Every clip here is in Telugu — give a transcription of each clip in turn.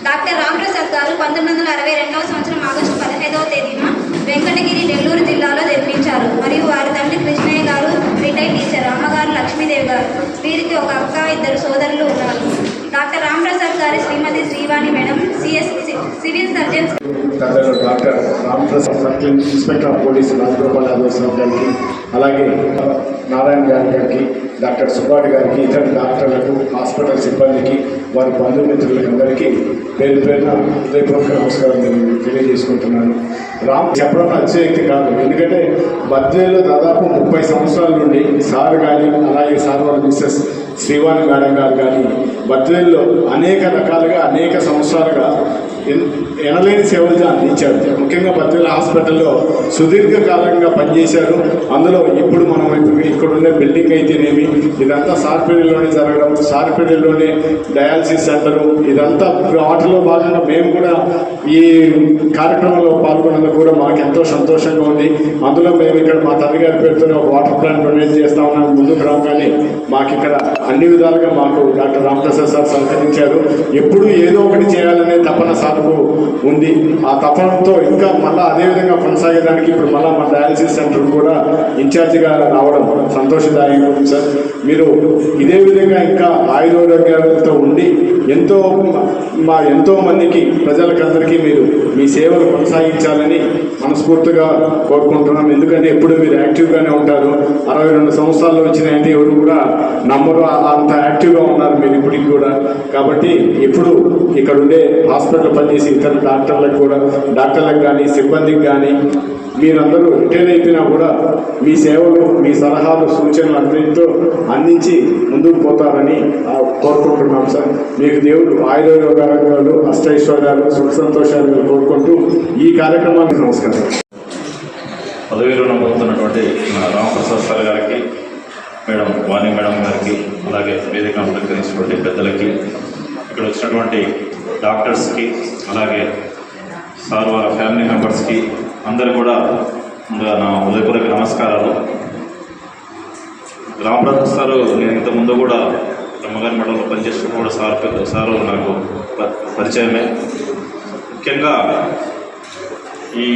డాక్టర్ రామప్రసాద్ గారు 1962వ సంవత్సరం ఆగస్టు 15వ తేదీన వెంకటగిరి నెల్లూరు జిల్లాలో జన్మించారు. మరియు వారి తండ్రి కృష్ణయ్య గారు రిటైర్డ్ టీచర్, అమ్మగారు లక్ష్మీదేవి గారు. వీరికి ఒక అక్క, 2 సోదరులు ఉన్నారు. డాక్టర్ రామప్రసాద్ గారి Shrimati Srivani madam CSC civil surgeon. Doctor Ramprasad circle inspector of police Rajagopal Yadav గారికి, అలాగే నారాయణ గారికి, డాక్టర్ సుబ్బాడి గారికి, ఇతర డాక్టర్లకు, హాస్పిటల్ సిబ్బందికి, వారి బంధుమిత్రులకి అందరికీ పేరు పేరున హృదయపూర్వక నమస్కారం తెలియజేసుకుంటున్నాను. చెప్పడం అతిశయోక్తి కాదు, ఎందుకంటే బద్వేలో దాదాపు 30 సంవత్సరాల నుండి సార్ కానీ, అలాగే సార్ వాళ్ళ మిస్సెస్ శ్రీవాణి మేడం గారు కానీ బద్వేల్లో అనేక రకాలుగా అనేక సంవత్సరాలుగా ఎనలేని సేవలు అందించారు. ముఖ్యంగా బద్వేల హాస్పిటల్లో సుదీర్ఘకాలంగా పనిచేశారు. అందులో ఇప్పుడు మనం ఇక్కడ ఉండే బిల్డింగ్ అయితేనేమి, ఇదంతా సార్పేటలోనే జరగడం, సార్పేటలోనే డయాలసిస్ సెంటరు, ఇదంతా వాటిలో భాగంగా మేము కూడా ఈ కార్యక్రమంలో పాల్గొన్నందుకు కూడా మాకు ఎంతో సంతోషంగా ఉంది. అందులో మేము ఇక్కడ మా తండ్రి గారి పేరుతోనే ఒక వాటర్ ప్లాంట్ డొనేట్ చేస్తా ఉన్నాం. ముందుకు రాగానే మాకు ఇక్కడ అన్ని విధాలుగా మాకు డాక్టర్ రామప్రసాద్ సార్ సహకరించారు. ఎప్పుడూ ఏదో ఒకటి చేయాలనే తపన సార్కు ఉంది. ఆ తపనతో ఇంకా మళ్ళీ అదేవిధంగా కొనసాగేదానికి ఇప్పుడు మళ్ళీ మా డయాలసిస్ సెంటర్ కూడా ఇన్ఛార్జిగా రావడం సంతోషదాయకంగా ఉంది సార్. మీరు ఇదే విధంగా ఇంకా ఆయురారోగ్యాలతో ఉండి ఎంతో మందికి ప్రజలకందరికీ మీరు మీ సేవలు కొనసాగించాలని మనస్ఫూర్తిగా కోరుకుంటున్నాం. ఎందుకంటే ఎప్పుడు మీరు యాక్టివ్గానే ఉంటారు. 62 సంవత్సరాలు వచ్చినాయంటే ఎవరు కూడా నమ్మరు, అంత యాక్టివ్గా ఉన్నారు మీరు ఇప్పటికి కూడా. కాబట్టి ఎప్పుడు ఇక్కడ ఉండే హాస్పిటల్ పనిచేసి ఇతర డాక్టర్లకు కానీ సిబ్బందికి కానీ మీరందరూ రిటైర్ అయిపోయినా కూడా మీ సేవలు, మీ సలహాలు, సూచనలు అన్నింటితో అందించి ముందుకు పోతారని కోరుకుంటున్నాం సార్. మీకు దేవుడు ఆయురారోగ్యాలు, అష్టైశ్వర్యాలు, సుఖ సంతోషాలు కోరుకుంటూ ఈ కార్యక్రమానికి నమస్కారం. పదవిలో నమ్ముతున్నటువంటి రామప్రసాద్ సార్ గారికి, మేడం వాణి మేడం గారికి, అలాగే వేదిక అలంకరించినటువంటి పెద్దలకి, ఇక్కడ వచ్చినటువంటి డాక్టర్స్కి, అలాగే సార్ వాళ్ళ ఫ్యామిలీ మెంబర్స్కి అందరు కూడా నా హృదయపూర్వక నమస్కారాలు. రామప్రసాద్ సారు నేను ఇంతకుముందు కూడా బ్రహ్మగారి మండలంలో పనిచేసినప్పుడు కూడా సారు నాకు పరిచయమే. ముఖ్యంగా ఈ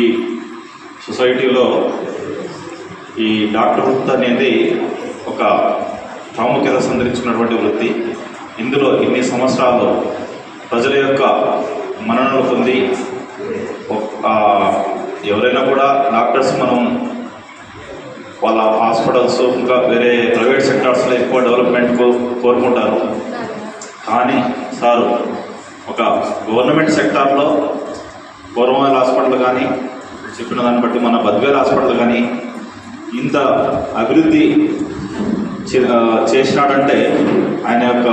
సొసైటీలో ఈ డాక్టర్ వృత్తి అనేది ఒక ప్రాముఖ్యత సంతరించుకున్నటువంటి వృత్తి. ఇందులో ఇన్ని సంవత్సరాలు ప్రజల యొక్క మన్ననలు పొంది ఎవరైనా కూడా డాక్టర్స్ మనం వాళ్ళ హాస్పిటల్స్ ఇంకా వేరే ప్రైవేట్ సెక్టార్స్లో ఎక్కువ డెవలప్మెంట్ కోరుకుంటారు. కానీ సారు ఒక గవర్నమెంట్ సెక్టార్లో గవర్నమెంట్ హాస్పిటల్ కానీ చెప్పిన దాన్ని బట్టి మన బద్వేల్ హాస్పిటల్ కానీ ఇంత అభివృద్ధి చేసినాడంటే ఆయన యొక్క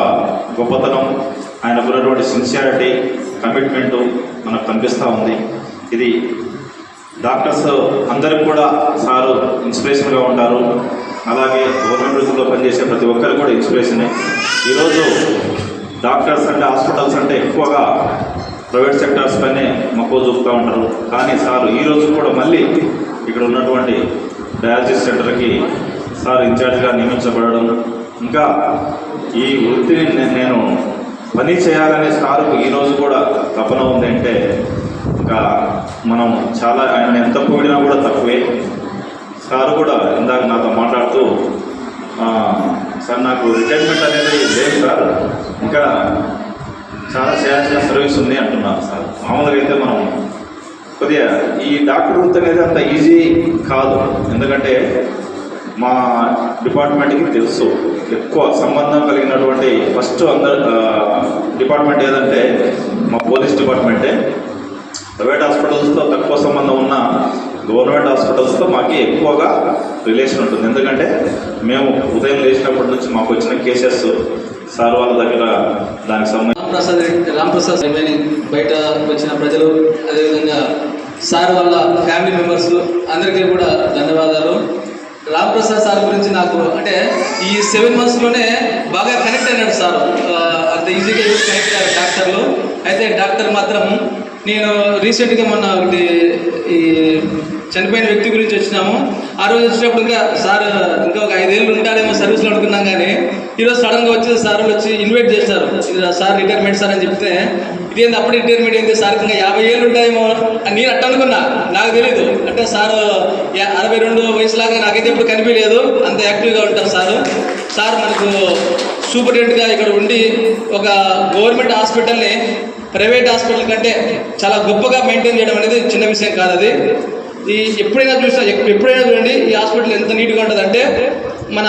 గొప్పతనం, ఆయనకు ఉన్నటువంటి సిన్సియారిటీ, కమిట్మెంటు మనకు కనిపిస్తూ ఉంది. ఇది డాక్టర్స్ అందరికి కూడా సారు ఇన్స్పిరేషన్గా ఉంటారు. అలాగే గవర్నమెంట్ వృత్తిలో పనిచేసే ప్రతి ఒక్కరు కూడా ఇన్స్పిరేషనే. ఈరోజు డాక్టర్స్ అంటే, హాస్పిటల్స్ అంటే ఎక్కువగా ప్రైవేట్ సెక్టార్స్ పైనే మక్కువ చూపుతూ ఉంటారు. కానీ సార్ ఈరోజు కూడా మళ్ళీ ఇక్కడ ఉన్నటువంటి డయాలసిస్ సెంటర్కి సార్ ఇన్ఛార్జ్గా నియమించబడడం, ఇంకా ఈ వృత్తిని నేను పని చేయాలనే సార్కు ఈరోజు కూడా తపన ఉంది అంటే ఇంకా మనం చాలా ఆయన ఎంత పొగిడినా కూడా తక్కువే. సార్ కూడా ఇందాక నాతో మాట్లాడుతూ సార్ నాకు రిటైర్మెంట్ అనేది లేదు సార్, ఇంకా చాలా చేయాల్సిన సర్వీస్ ఉంది అంటున్నారు సార్. మామూలుగా అయితే మనం కొద్దిగా ఈ డాక్టర్ వృత్తి అనేది అంత ఈజీ కాదు, ఎందుకంటే మా డిపార్ట్మెంట్కి తెలుసు ఎక్కువ సంబంధం కలిగినటువంటి ఫస్ట్ డిపార్ట్మెంట్ ఏదంటే మా పోలీస్ డిపార్ట్మెంటే. ప్రైవేట్ హాస్పిటల్స్తో తక్కువ సంబంధం ఉన్న గవర్నమెంట్ హాస్పిటల్స్తో మాకు ఎక్కువగా రిలేషన్ ఉంటుంది, ఎందుకంటే మేము ఉదయం లేచినప్పటి నుంచి మాకు వచ్చిన కేసెస్ సార్ వాళ్ళ దగ్గర దానికి సంబంధించి రాంప్రసాద్ బయట వచ్చిన ప్రజలు, అదేవిధంగా సార్ వాళ్ళ ఫ్యామిలీ మెంబర్స్ అందరికీ కూడా ధన్యవాదాలు. రాంప్రసాద్ సార్ గురించి నాకు అంటే ఈ 7 monthsలోనే బాగా కనెక్ట్ అయినాడు సార్, అంత ఈజీగా కనెక్ట్ అయ్యారు డాక్టర్లు. అయితే డాక్టర్ మాత్రం నేను రీసెంట్గా మొన్న ఒకటి ఈ చనిపోయిన వ్యక్తి గురించి వచ్చినాము. ఆ రోజు వచ్చినప్పుడు ఇంకా సార్ ఇంకా ఒక 5 ఏళ్ళు ఉంటాడేమో సర్వీస్లో అనుకున్నాం, కానీ ఈరోజు సడన్గా వచ్చి సార్ వచ్చి ఇన్వైట్ చేస్తారు, సార్ రిటైర్మెంట్ సార్ అని చెప్తే ఇదేంది అప్పుడు రిటైర్మెంట్ ఏంటి సార్ ఇంకా 50 ఏళ్ళు ఉంటాయేమో అని నేను అట్ట అనుకున్నా, నాకు తెలీదు. అంటే సార్ 62 వయసులాగా నాకైతే ఎప్పుడు కనిపించలేదు, అంత యాక్టివ్గా ఉంటారు సార్. సార్ మనకు సూపరింటెండెంట్గా ఇక్కడ ఉండి ఒక గవర్నమెంట్ హాస్పిటల్ని ప్రైవేట్ హాస్పిటల్ కంటే చాలా గొప్పగా మెయింటైన్ చేయడం అనేది చిన్న విషయం కాదు. అది ఎప్పుడైనా చూడండి ఈ హాస్పిటల్ ఎంత నీట్గా ఉంటుందంటే మన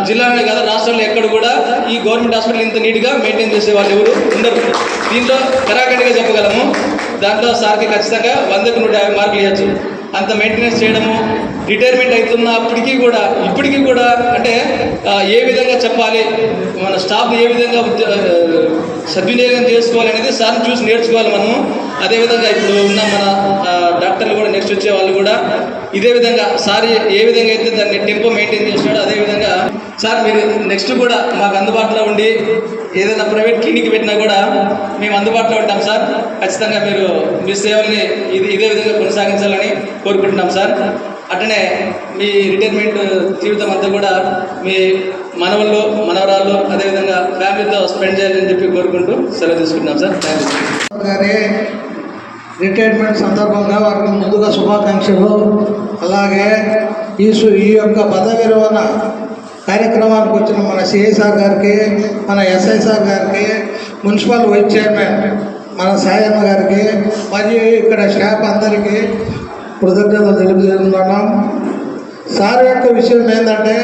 జిల్లాలోనే కాదు రాష్ట్రంలో ఎక్కడ కూడా ఈ గవర్నమెంట్ హాస్పిటల్ ఇంత నీట్గా మెయింటైన్ చేసే వాళ్ళు ఎవరు ఉండరు. దీంట్లో కరాఖండిగా చెప్పగలము, దాంట్లో సార్కి ఖచ్చితంగా 100కి 150 మార్కులు ఇవ్వచ్చు. అంత మెయింటెనెన్స్ చేయడము, రిటైర్మెంట్ అవుతున్నప్పటికీ కూడా ఇప్పటికీ కూడా అంటే ఏ విధంగా చెప్పాలి, మన స్టాఫ్ని ఏ విధంగా సద్వినియోగం చేసుకోవాలి అనేది సార్ని చూసి నేర్చుకోవాలి మనము. అదేవిధంగా ఇప్పుడు ఉన్న మన డాక్టర్లు కూడా నెక్స్ట్ వచ్చే వాళ్ళు కూడా ఇదే విధంగా సార్ ఏ విధంగా అయితే దాన్ని టెంపో మెయింటైన్ చేస్తున్నాడో అదేవిధంగా సార్ మీరు నెక్స్ట్ కూడా మాకు అందుబాటులో ఉండి ఏదైనా ప్రైవేట్ క్లినిక్ పెట్టినా కూడా మేము అందుబాటులో ఉంటాం సార్. ఖచ్చితంగా మీరు మీ సేవల్ని ఇదే విధంగా కొనసాగించాలని కోరుకుంటున్నాం సార్. అట్లనే మీ రిటైర్మెంట్ జీవితం అంతా కూడా మీ మనవళ్ళు మనవరాళ్ళు అదేవిధంగా ఫ్యామిలీతో స్పెండ్ చేయాలని చెప్పి కోరుకుంటూ సెలవు తీసుకుంటున్నాం సార్. Thank you. రిటైర్మెంట్ సందర్భంగా వారికి ముందుగా శుభాకాంక్షలు. అలాగే ఈ యొక్క పదవి విరమణ కార్యక్రమానికి వచ్చిన మన సిఐ సార్ గారికి, మన ఎస్ఐ సార్ గారికి, మున్సిపల్ వైస్ చైర్మన్ మన సాయన్న గారికి మరియు ఇక్కడ స్టాఫ్ అందరికీ కృతజ్ఞతలు తెలియజేస్తున్నాం. సార్ యొక్క విషయం ఏంటంటే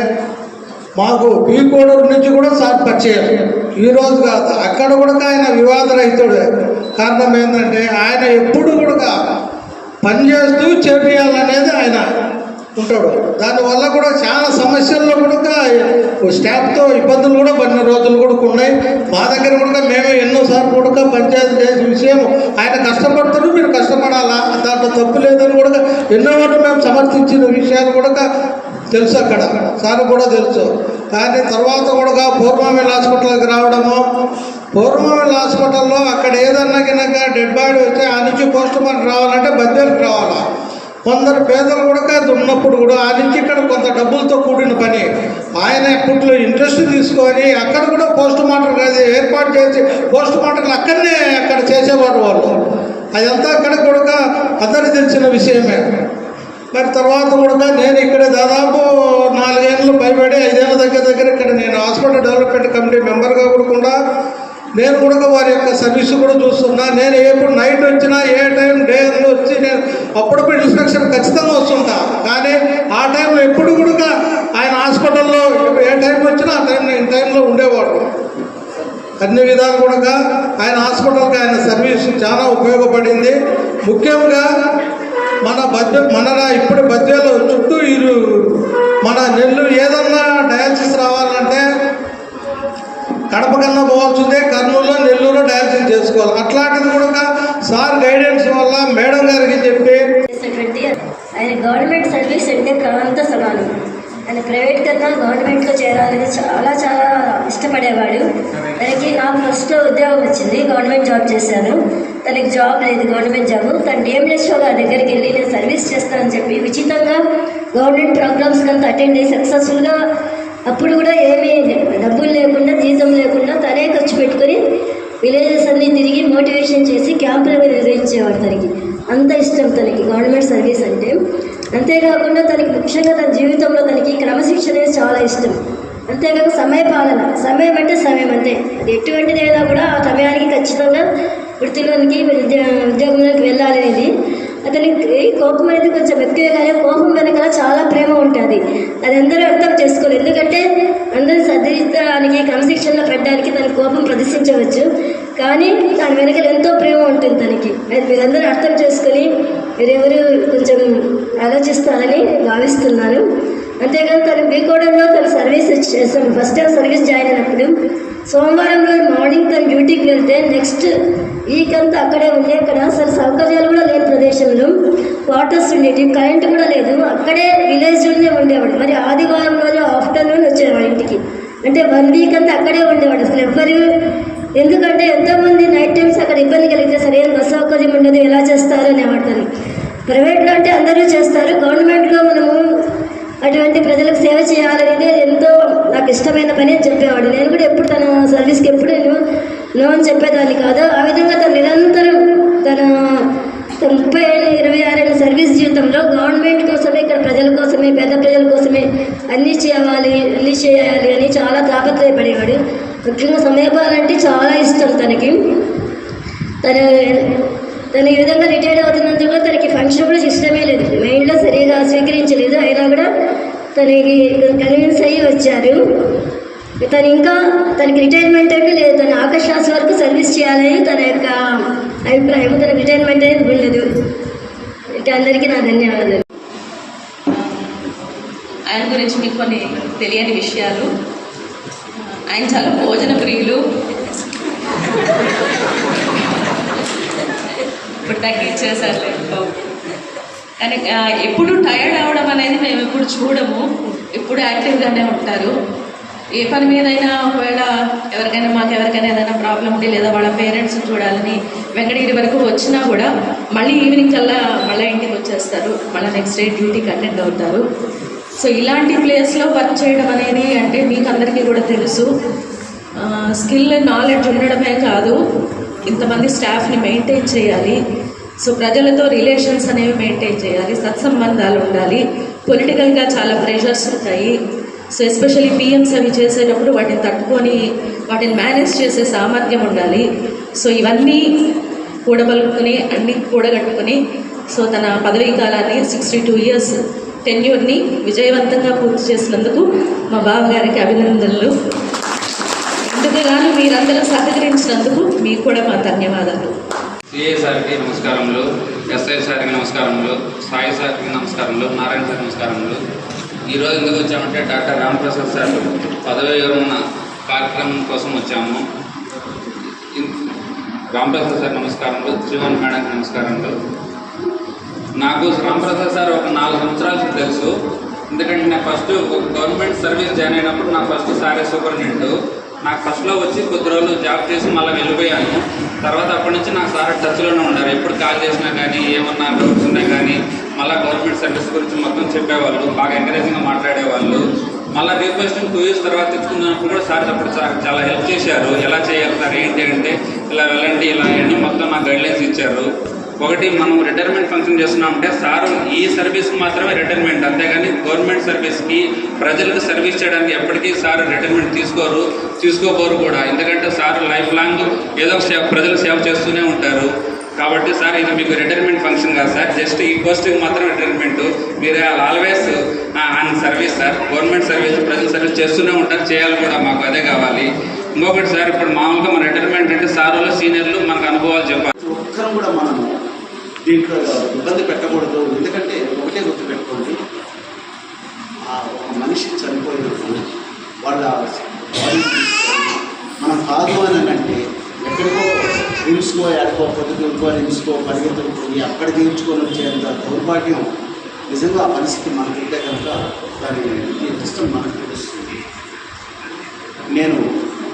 మాకు బీకోడూరు నుంచి కూడా సార్ పరిచయం, ఈరోజు కాదు అక్కడ కూడా ఆయన వివాదరహితుడే. కారణం ఏంటంటే ఆయన ఎప్పుడు కూడా పనిచేస్తూ చేపియాలనేది ఆయన ఉంటాడు. దానివల్ల కూడా చాలా సమస్యల్లో కూడా స్టాఫ్తో ఇబ్బందులు కూడా పడిన రోజులు కూడా ఉన్నాయి. మా దగ్గర కూడా మేమే ఎన్నోసార్లు కూడా పంచాయతీ చేసే విషయం ఆయన కష్టపడుతున్నారు, మీరు కష్టపడాలా, దాంట్లో తప్పు లేదని కూడా ఎన్నో మేము సమర్థించిన విషయాలు కూడా తెలుసు, అక్కడ సార్ కూడా తెలుసు. కానీ తర్వాత కూడా పూర్వమిల్ హాస్పిటల్కి రావడము, పూర్వమిల్ హాస్పిటల్లో అక్కడ ఏదన్నా కనుక డెడ్ బాడీ వచ్చి ఆ నుంచి పోస్ట్ మార్టం రావాలంటే బద్దెలకు రావాలా. కొందరు పేదలు కూడా ఉన్నప్పుడు కూడా ఆ నుంచి ఇక్కడ కొంత డబ్బులతో కూడిన పని ఆయన ఎప్పట్లో ఇంట్రెస్ట్ తీసుకొని అక్కడ కూడా పోస్ట్ మార్టం ఏర్పాటు చేసి పోస్ట్ మార్టంలు అక్కడ చేసేవారు వాళ్ళు. అదంతా అక్కడ కూడా అందరికి తెలిసిన విషయమే. మరి తర్వాత కూడా నేను ఇక్కడ దాదాపు 4 ఏళ్ళు భయపడి 5 ఏళ్ళ దగ్గర ఇక్కడ నేను హాస్పిటల్ డెవలప్మెంట్ కమిటీ మెంబర్గా కూడా నేను కూడా వారి యొక్క సర్వీస్ కూడా చూస్తున్నా. నేను ఎప్పుడు నైట్ వచ్చినా ఏ టైం డే వచ్చి నేను అప్పుడప్పుడు ఇన్స్పెక్షన్ ఖచ్చితంగా వస్తుంటా. కానీ ఆ టైంలో ఎప్పుడు కూడా ఆయన హాస్పిటల్లో ఏ టైం వచ్చినా ఆ టైంలో ఉండేవాడు. అన్ని విధాలు కూడా ఆయన హాస్పిటల్కి ఆయన సర్వీస్ చాలా ఉపయోగపడింది. ముఖ్యంగా మన ఇప్పుడు బద్వేలు చుట్టూ మన నెల్లూరు ఏదన్నా డయాలసిస్ రావాలంటే కడప కన్నా పోవాల్సిందే, కర్నూలులో నెల్లూరులో డయాలసిస్ చేసుకోవాలి. అట్లాంటిది కూడా సార్ గైడెన్స్ వల్ల మేడం గారికి చెప్పి ఆయన గవర్నమెంట్ సర్వీస్ అంటే ప్రాణంతో సమానం. ఆయన ప్రైవేట్ కన్నా గవర్నమెంట్లో చేరాలని చాలా చాలా ఇష్టపడేవాడు. తనకి నాకు ఫస్ట్లో ఉద్యోగం వచ్చింది, గవర్నమెంట్ జాబ్ చేశాను. తనకి జాబ్ లేదు, గవర్నమెంట్ జాబ్. తను డిఎంఎస్ఓ గారి దగ్గరికి వెళ్ళి నేను సర్వీస్ చేస్తానని చెప్పి ఉచితంగా గవర్నమెంట్ ప్రోగ్రామ్స్ అంతా అటెండ్ అయ్యి సక్సెస్ఫుల్గా అప్పుడు కూడా ఏమీ డబ్బులు లేకుండా జీతం లేకుండా తనే ఖర్చు పెట్టుకొని విలేజెస్ అన్నీ తిరిగి మోటివేషన్ చేసి క్యాంపులు నిర్వహించేవాడు. తనకి అంత ఇష్టం తనకి గవర్నమెంట్ సర్వీస్ అంటే. అంతేకాకుండా తనకి ముఖ్యంగా తన జీవితంలో తనకి క్రమశిక్షణ అనేది చాలా ఇష్టం. అంతేకాక సమయపాలన, సమయం అంటే సమయం అంతే, అది ఎటువంటిదైనా కూడా ఆ సమయానికి ఖచ్చితంగా వృత్తిలోనికి ఉద్యోగంలోకి వెళ్ళాలి అనేది. అతనికి కోపం అనేది కొంచెం ఎక్కువే, కానీ కోపం వెనకాల చాలా ప్రేమ ఉంటుంది. అది అందరూ అర్థం చేసుకోలేదు, ఎందుకంటే అందరూ సర్దించడానికి క్రమశిక్షణలో పెట్టడానికి తన కోపం ప్రదర్శించవచ్చు, కానీ దాని వెనకాల ఎంతో ప్రేమ ఉంటుంది తనకి. అది మీరందరూ అర్థం చేసుకొని మీరెవరు కొంచెం ఆలోచిస్తారని భావిస్తున్నాను. అంతేకాదు తను బీకోడంలో తను సర్వీస్ చేస్తాను. ఫస్ట్ టైం సర్వీస్ జాయిన్ అయినప్పుడు సోమవారం రోజు మార్నింగ్ తను డ్యూటీకి వెళ్తే నెక్స్ట్ వీక్ అంతా అక్కడే ఉండి, అక్కడ అసలు సౌకర్యాలు కూడా లేని ప్రదేశంలో క్వార్టర్స్ ఉండేవి, కరెంట్ కూడా లేదు, అక్కడే విలేజ్లోనే ఉండేవాడు. మరి ఆదివారం రోజు ఆఫ్టర్నూన్ వచ్చేవాడు ఇంటికి, అంటే 1 వీక్ అంతా అక్కడే ఉండేవాడు. అసలు ఎవ్వరు, ఎందుకంటే ఎంతోమంది నైట్ టైమ్స్ అక్కడ ఇబ్బంది కలిగితే సరైన బస్ సౌకర్యం ఉండదు, ఎలా చేస్తారు అనేవాడు. ప్రైవేట్లో అంటే అందరూ చేస్తారు, గవర్నమెంట్లో మనము అటువంటి ప్రజలకు సేవ చేయాలనేది ఎంతో నాకు ఇష్టమైన పని అని చెప్పేవాడు. నేను కూడా ఎప్పుడు తన సర్వీస్కి ఎప్పుడు నో అని చెప్పేదాన్ని కాదు. ఆ విధంగా తను నిరంతరం తన 36 ఏళ్ళ సర్వీస్ జీవితంలో గవర్నమెంట్ కోసమే, ఇక్కడ ప్రజల కోసమే, పేద ప్రజల కోసమే అన్నీ చేయాలి అని చాలా తాపత్రయపడేవాడు. ముఖ్యంగా సమయపాలన అంటే చాలా ఇష్టం తనకి. తను ఈ విధంగా రిటైర్డ్ అవుతున్నందుకు కూడా తనకి ఫంక్షన్ కూడా ఇష్టమే లేదు, మైండ్లో సరిగా స్వీకరించలేదు. అయినా కూడా తనకి కన్విన్స్ అయ్యి వచ్చారు. తనకి రిటైర్మెంట్ అంటే లేదు, తన ఆకాశాస్ వరకు సర్వీస్ చేయాలని తన యొక్క అభిప్రాయం. తనకి రిటైర్మెంట్ అనేది ఉండదు. అంటే అందరికీ నా ధన్యవాదాలు. ఆయన గురించి మీకు కొన్ని తెలియని విషయాలు. ఆయన చాలా భోజన ప్రియులు. ఇప్పుడు తగ్గించేసారు, కానీ ఎప్పుడు టైర్డ్ అవ్వడం అనేది మేము ఎప్పుడు చూడము. ఎప్పుడు యాక్టివ్గానే ఉంటారు. ఏ పని మీదైనా ఒకవేళ ఎవరికైనా ఏదైనా ప్రాబ్లం ఉండి లేదా వాళ్ళ పేరెంట్స్ని చూడాలని వెంకటగిరి వరకు వచ్చినా కూడా మళ్ళీ ఈవినింగ్ కల్లా మళ్ళీ ఇంటికి వచ్చేస్తారు, మళ్ళీ నెక్స్ట్ డే డ్యూటీకి అటెండ్ అవుతారు. సో ఇలాంటి ప్లేస్లో వర్క్ చేయడం అనేది అంటే మీకు అందరికీ కూడా తెలుసు, స్కిల్ నాలెడ్జ్ ఉండడమే కాదు, ఇంతమంది స్టాఫ్ని మెయింటైన్ చేయాలి. సో ప్రజలతో రిలేషన్స్ అనేవి మెయింటైన్ చేయాలి, సత్సంబంధాలు ఉండాలి, పొలిటికల్గా చాలా ప్రెషర్స్ ఉంటాయి. సో ఎస్పెషల్లీ పిఎంస్ అవి చేసేటప్పుడు వాటిని తట్టుకొని వాటిని మేనేజ్ చేసే సామర్థ్యం ఉండాలి. సో ఇవన్నీ కూడబలుకుని అన్నీ కూడగట్టుకుని సో తన పదవీ కాలాన్ని 62 years టెన్యూర్ని విజయవంతంగా పూర్తి చేసినందుకు మా బావగారికి అభినందనలు. ఇందుకు గాను మీరందరూ సహకరించినందుకు మీకు కూడా మా ధన్యవాదాలు. సిఏ సార్కి నమస్కారములు, ఎస్ఐ సార్కి నమస్కారములు, సాయి సార్కి నమస్కారములు, నారాయణ సార్కి నమస్కారములు. ఈరోజు ఎందుకు వచ్చామంటే డాక్టర్ రామప్రసాద్ సార్ పదవి విరమణ కార్యక్రమం కోసం వచ్చాము. రామప్రసాద్ సార్ నమస్కారములు, శ్రీవాణి మేడంకి నమస్కారములు. నాకు రామప్రసాద్ సార్ ఒక 4 సంవత్సరాలు తెలుసు. ఎందుకంటే నేను ఫస్ట్ గవర్నమెంట్ సర్వీస్ జాయిన్ అయినప్పుడు నా ఫస్ట్ సారే సూపరింటెండెంట్. నాకు ఫస్ట్లో వచ్చి కొద్ది రోజులు జాబ్ చేసి మళ్ళీ వెళ్ళిపోయాను. తర్వాత అప్పటి నుంచి నాకు సార్ టచ్లోనే ఉన్నారు. ఎప్పుడు కాల్ చేసినా కానీ ఏమన్నా డౌట్స్ ఉన్నా కానీ మళ్ళీ గవర్నమెంట్ సర్వీస్ గురించి మొత్తం చెప్పేవాళ్ళు, బాగా ఎంకరేజింగ్గా మాట్లాడేవాళ్ళు. మళ్ళీ రీక్వెస్టింగ్ 2 years తర్వాత తెచ్చుకున్నప్పుడు కూడా సార్ అప్పుడు చాలా హెల్ప్ చేశారు. ఎలా చేయాలి సార్ ఏంటి అంటే ఇలా వెళ్ళండి ఇలా అన్నీ మొత్తం నాకు గైడ్లైన్స్ ఇచ్చారు. ఒకటి మనం రిటైర్మెంట్ ఫంక్షన్ చేస్తున్నామంటే సార్ ఈ సర్వీస్కి మాత్రమే రిటైర్మెంట్, అంతేగాని గవర్నమెంట్ సర్వీస్కి ప్రజలకు సర్వీస్ చేయడానికి ఎప్పటికీ సార్ రిటైర్మెంట్ తీసుకోబోరు కూడా. ఎందుకంటే సార్ లైఫ్ లాంగ్ ఏదో ప్రజలు సేవ చేస్తూనే ఉంటారు. కాబట్టి సార్ ఇది మీకు రిటైర్మెంట్ ఫంక్షన్ కాదు సార్, జస్ట్ ఈ పోస్టింగ్ మాత్రం రిటైర్మెంట్. మీరు always on service sir, government service ప్రజల సర్వీస్ చేస్తూనే ఉంటారు, చేయాలి కూడా, మాకు అదే కావాలి. ఇంకొకటి సార్, ఇప్పుడు మామూలుగా మన రిటైర్మెంట్ అంటే సార్ వాళ్ళు సీనియర్లు మనకు అనుభవాలు చెప్పాలి. ఒక్కరం కూడా మనం దీంట్లో ఇబ్బంది పెట్టకూడదు. ఎందుకంటే ఒకటే గుర్తుపెట్టుకోండి, ఒక మనిషి చనిపోయినప్పుడు వాళ్ళ మనం కాదు అని అంటే ఎక్కడికో హింసుకో పొద్దుకో హింసుకో పరిగెత్తుకుని అక్కడ తీర్చుకొని వచ్చేంత దౌర్భాగ్యం నిజంగా ఆ పరిస్థితి మనకుంటే కనుక దాని ఇష్టం మనకు తెలుస్తుంది. నేను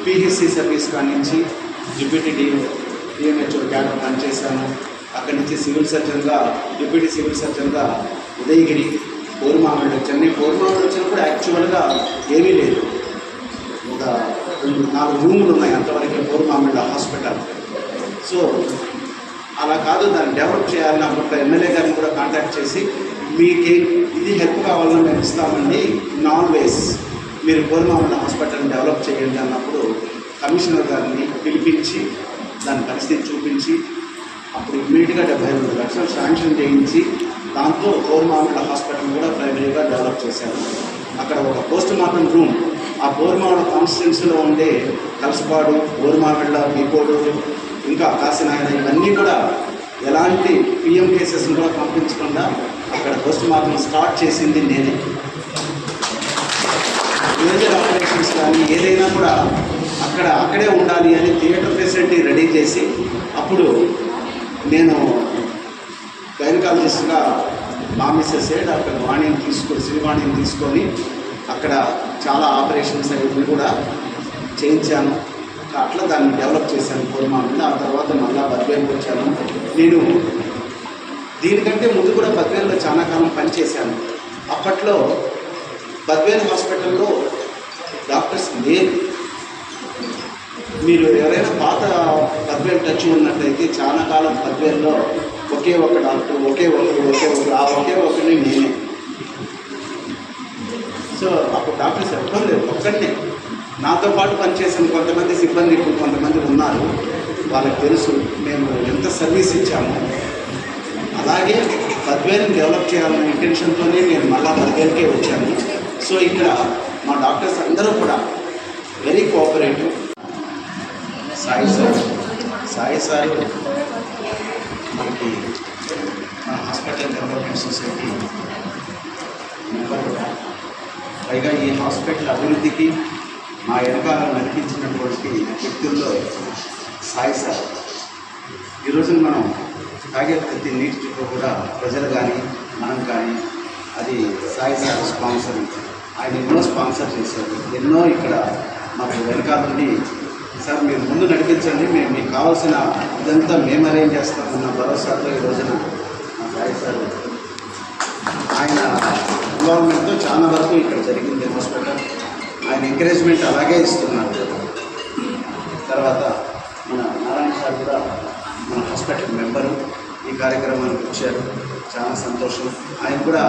పిహెచ్సి సర్వీస్ కానించి డిప్యూటీ డిఎంహెచ్ఓ క్యాడర్ పనిచేశాను. అక్కడి నుంచి సివిల్ సర్జన్గా, డిప్యూటీ సివిల్ సర్జన్గా ఉదయగిరి, కోరుమామిడి వచ్చాను. నేను కోరుమామిడి వచ్చినప్పుడు యాక్చువల్గా ఏమీ లేదు, ఒక 4 రూములు ఉన్నాయి అంతవరకే కోరుమామిడి హాస్పిటల్. సో అలా కాదు, దాన్ని డెవలప్ చేయాలని అప్పుడు ఎమ్మెల్యే గారిని కూడా కాంటాక్ట్ చేసి మీకు ఇది హెల్ప్ కావాలని మేము ఇస్తామండి, నాన్ వేస్ మీరు కోరమామల హాస్పిటల్ని డెవలప్ చేయండి అన్నప్పుడు కమిషనర్ గారిని పిలిపించి దాని పరిస్థితి చూపించి అప్పుడు ఇమ్మీడియట్గా 75 లక్షలు శాంక్షన్ చేయించి దాంతో కోరమామల హాస్పిటల్ కూడా ప్రైమరీగా డెవలప్ చేశారు. అక్కడ ఒక పోస్ట్ మార్టం రూమ్, ఆ కోరమామల కాన్స్టిట్యున్సీలో ఉండే కలసపాడు, కోరమామిళ్ళ, బీకోడు, ఇంకా కాశీనాయన ఇవన్నీ కూడా ఎలాంటి పిఎం కేసెస్ని కూడా పంపించకుండా అక్కడ పోస్ట్ మార్టం స్టార్ట్ చేసింది నేనే. మేజర్ ఆపరేషన్స్ కానీ ఏదైనా కూడా అక్కడే ఉండాలి అని థియేటర్ ఫెసిలిటీ రెడీ చేసి అప్పుడు నేను గైనకాలజిస్ట్గా మా మిస్సెస్ డాక్టర్ శ్రీవాణిని తీసుకొని అక్కడ చాలా ఆపరేషన్స్ అవి కూడా చేయించాను. అట్లా దాన్ని డెవలప్ చేశాను కోరమామిలో. ఆ తర్వాత మళ్ళీ బద్వేలుకి వచ్చాను. నేను దీనికంటే ముందు కూడా బద్వేలులో చాలా కాలం పనిచేశాను. అప్పట్లో బద్వేలు హాస్పిటల్లో డాక్టర్స్ లేరు. మీరు ఎవరైనా పాత బద్వేలు టచ్ ఉన్నట్లయితే చాలా కాలం బద్వేల్లో ఒకే ఒక డాక్టర్, ఒకే ఒకరిని నేనే. సో అప్పుడు డాక్టర్స్ ఎక్కడం లేదు, ఒక్కడినే. నాతో పాటు పనిచేసిన కొంతమంది సిబ్బంది ఇప్పుడు కొంతమంది ఉన్నారు, వాళ్ళకి తెలుసు మేము ఎంత సర్వీస్ ఇచ్చాము. అలాగే బద్వేలుని డెవలప్ చేయాలనే ఇంటెన్షన్తోనే నేను మళ్ళా బద్వేలుకే వచ్చాను. సో ఇక్కడ మా డాక్టర్స్ అందరూ కూడా వెరీ కోఆపరేటివ్. సాయి సార్ మనకి మన హాస్పిటల్ డెవలప్మెంట్ సొసైటీ మెంబర్ కూడా. పైగా ఈ హాస్పిటల్ అభివృద్ధికి మా వెనకాల నడిపించినటువంటి వ్యక్తుల్లో సాయి సార్. ఈరోజు మనం తాగే ప్రతి నీటి చుట్టూ కూడా ప్రజలు కానీ మనం కానీ అది సాయి సార్ స్పాన్సర్. ఆయన ఎన్నో స్పాన్సర్ చేశారు, ఎన్నో ఇక్కడ మాకు వెనకాల నుండి సార్ మీరు ముందు నడిపించండి, మేము మీకు కావాల్సిన ఇదంతా మేము అరేంజ్ చేస్తామన్న భరోసాతో ఈ రోజున మా సాయి సార్ ఆయన ఇన్వాల్వ్మెంట్తో చాలా వరకు ఇక్కడ జరిగింది హాస్పిటల్. ఆయన ఎంకరేజ్మెంట్ అలాగే ఇస్తున్నారు. తర్వాత మన నారాయణ సార్ కూడా మన హాస్పిటల్ మెంబరు, ఈ కార్యక్రమానికి వచ్చారు, చాలా సంతోషం. ఆయన కూడా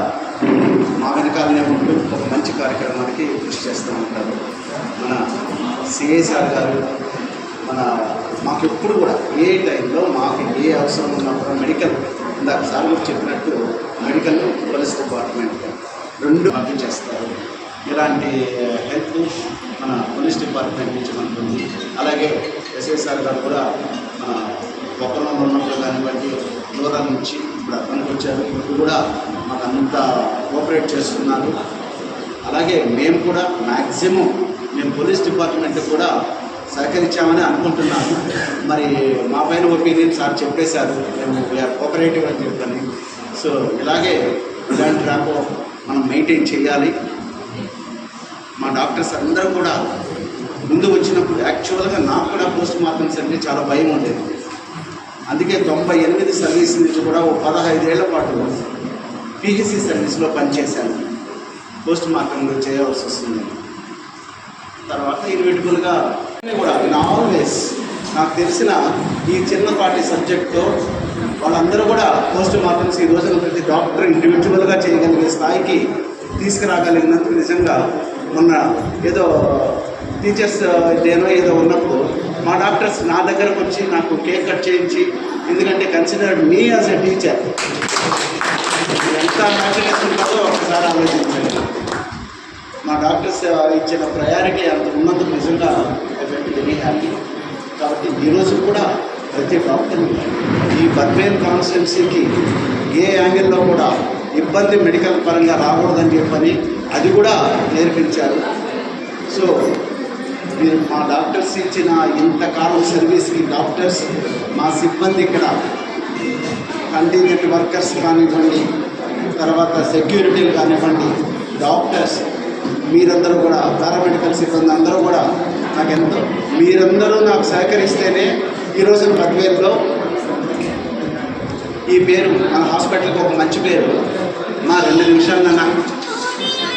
మా వెనకాలనే ఉంటూ ఒక మంచి కార్యక్రమానికి కృషి చేస్తూ ఉంటారు. మన సిఐ సార్ గారు మాకు ఎప్పుడు కూడా ఏ టైంలో మాకు ఏ అవసరం ఉన్నా కూడా మెడికల్, ఇందాక సార్ కూడా చెప్పినట్టు మెడికల్, పోలీస్ డిపార్ట్మెంట్ రెండు పంపించేస్తారు. ఇలాంటి హెల్ప్ మన పోలీస్ డిపార్ట్మెంట్ నుంచి మనకు ఉంది. అలాగే ఎస్ఐ సార్ గారు కూడా మన గొప్పలో ఉన్నప్పుడు కానివ్వండి దూరం నుంచి ఇప్పుడు అక్కడికి వచ్చారు, ఇప్పుడు కూడా మాకు అంత కోఆపరేట్ చేస్తున్నారు. అలాగే మేము కూడా మ్యాక్సిమం మేము పోలీస్ డిపార్ట్మెంట్ కూడా సహకరించామని అనుకుంటున్నాను. మరి మా పైన ఒపీనియన్ సార్ చెప్పేశారు, మేము వీఆర్ కోఆపరేటివ్ అని చెప్పని. సో ఇలాగే ఇలాంటి ర్యాపో మనం మెయింటైన్ చేయాలి. మా డాక్టర్స్ అందరూ కూడా ముందు వచ్చినప్పుడు యాక్చువల్గా నాకు కూడా పోస్ట్ మార్టమ్స్ అంటే చాలా భయం ఉండేది. అందుకే 98 సర్వీస్ నుంచి కూడా ఓ 15 ఏళ్ల పాటు పిహెచ్సి సర్వీస్లో పనిచేశాను. పోస్ట్ మార్టంలో చేయవలసి వస్తుంది. తర్వాత ఇన్విజిబుల్గా కూడా ఇన్ ఆల్వేస్ నాకు తెలిసిన ఈ చిన్నపాటి సబ్జెక్ట్తో వాళ్ళందరూ కూడా పోస్ట్ మార్టమ్స్ ఈ రోజున ప్రతి డాక్టర్ ఇండివిజువల్గా చేయగలిగే స్థాయికి తీసుకురాగలిగినందుకు నిజంగా మొన్న ఏదో టీచర్స్ డేనో ఏదో ఉన్నప్పుడు మా డాక్టర్స్ నా దగ్గరకు వచ్చి నాకు కేక్ కట్ చేయించి, ఎందుకంటే considered me as a teacher, ఎంత హ్యాపీనెస్ ఉంటుందో ఒకసారి ఆలోచించండి. మా డాక్టర్స్ ఇచ్చిన ప్రయారిటీ అంత ఉన్నందుకు నిజంగా ఐ ఫెల్ట్ వెరీ హ్యాపీ. కాబట్టి ఈరోజు కూడా ప్రతి డాక్టర్ని ఈ బద్వేల్ కాన్స్టిట్యున్సీకి ఏ యాంగిల్లో కూడా ఇబ్బంది మెడికల్ పరంగా రాకూడదని చెప్పని అది కూడా నేర్పించారు. సో మీరు మా డాక్టర్స్ ఇచ్చిన ఇంతకాలం సర్వీస్కి డాక్టర్స్, మా సిబ్బంది ఇక్కడ కంటింజెంట్ వర్కర్స్ కానివ్వండి, తర్వాత సెక్యూరిటీలు కానివ్వండి, డాక్టర్స్ మీరందరూ కూడా, పారామెడికల్ సిబ్బంది అందరూ కూడా నాకెంతో, మీరందరూ నాకు సహకరిస్తేనే ఈరోజు బద్వేల్లో ఈ పేరు మన హాస్పిటల్కి ఒక మంచి పేరు. మా 2 నిమిషాలు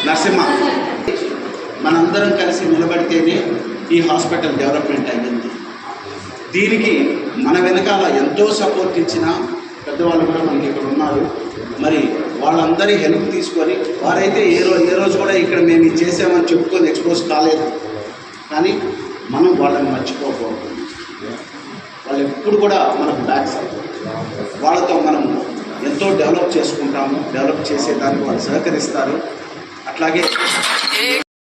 నరసింహ మనందరం కలిసి నిలబడితేనే ఈ హాస్పిటల్ డెవలప్మెంట్ అయ్యింది. దీనికి మన వెనకాల ఎంతో సపోర్ట్ ఇచ్చిన పెద్దవాళ్ళు కూడా మనకి ఇక్కడ ఉన్నారు. మరి వాళ్ళందరి హెల్ప్ తీసుకొని వారైతే ఏ రోజు కూడా ఇక్కడ మేము ఇది చేసామని చెప్పుకొని ఎక్స్పోజ్ కాలేదు. కానీ మనం వాళ్ళని మర్చిపోకూడదు. వాళ్ళు ఎప్పుడు కూడా మనకు బ్యాక్ సైడ్, వాళ్ళతో మనం ఎంతో డెవలప్ చేసుకుంటాము. డెవలప్ చేసేదానికి వాళ్ళు సహకరిస్తారు. అట్లాగే